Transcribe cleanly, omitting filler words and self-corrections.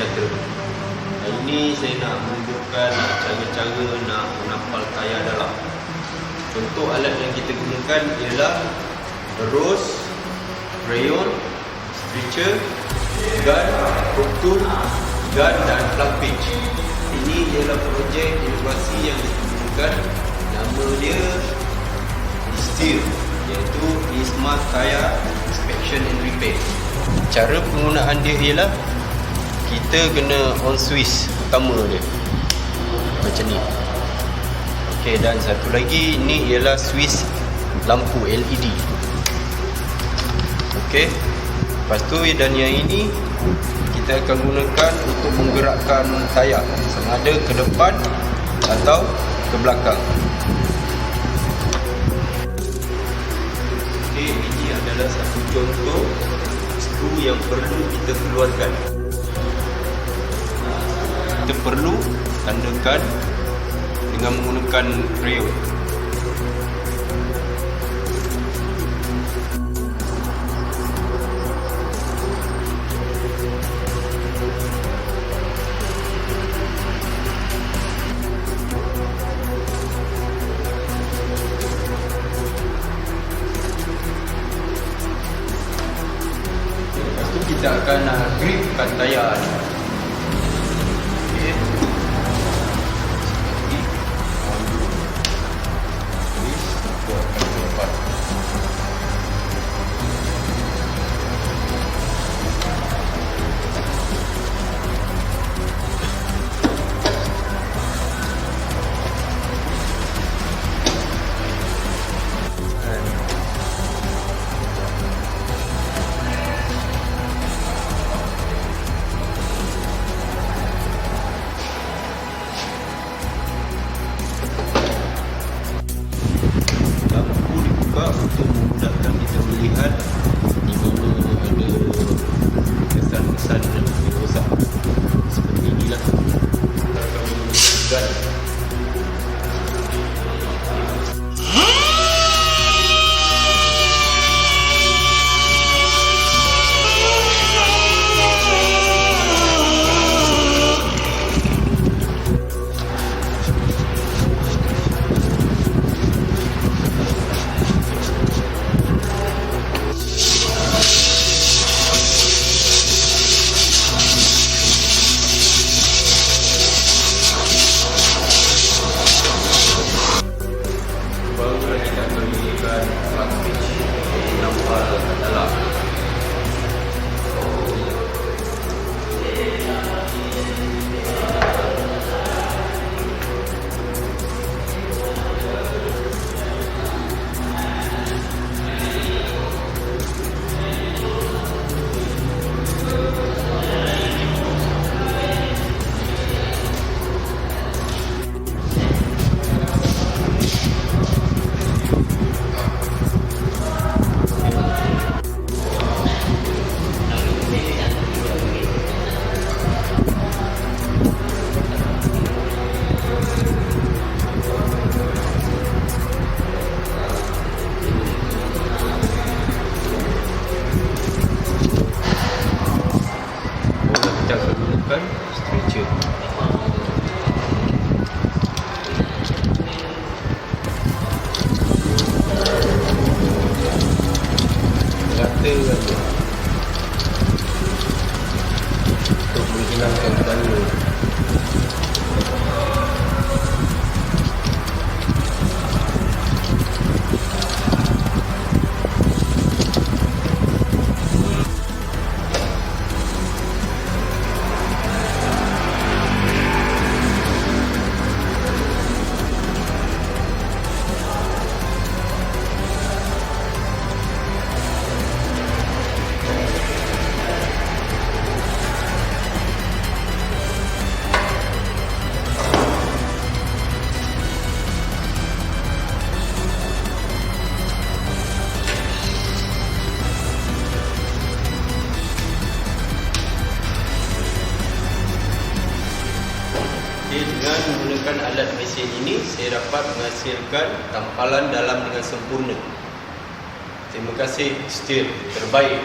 kata. Ini saya nak menunjukkan cara-cara nak menampal tayar dalam. Contoh alat yang kita gunakan ialah rose, crayon, stretcher, gun, probe tool, gun dan plug pitch. Ini ialah projek inovasi yang digunakan. Nama dia STIR, iaitu Smart Tire Inspection and Repair. Cara penggunaan dia ialah kita kena on switch utama dia macam ni. Okey, dan satu lagi ni ialah switch lampu LED. Okey. Lepas tu dan yang ini kita akan gunakan untuk menggerakkan tayar sama ada ke depan atau ke belakang. Okey, ini adalah satu contoh skru yang perlu kita keluarkan. Kita perlu tandakan dengan menggunakan crayon. Lepas tu kita akan gripkan tayar ni. Untuk memudahkan kita melihat di mana ada kesan-kesan yang rosak. Seperti inilah kita akan menggunakan nampal dalam. Kita akan gunakan stretcher. Rata saja untuk menghilangkan tanda. Dengan menggunakan alat mesin ini, saya dapat menghasilkan tampalan dalam dengan sempurna. Terima kasih, STIR terbaik.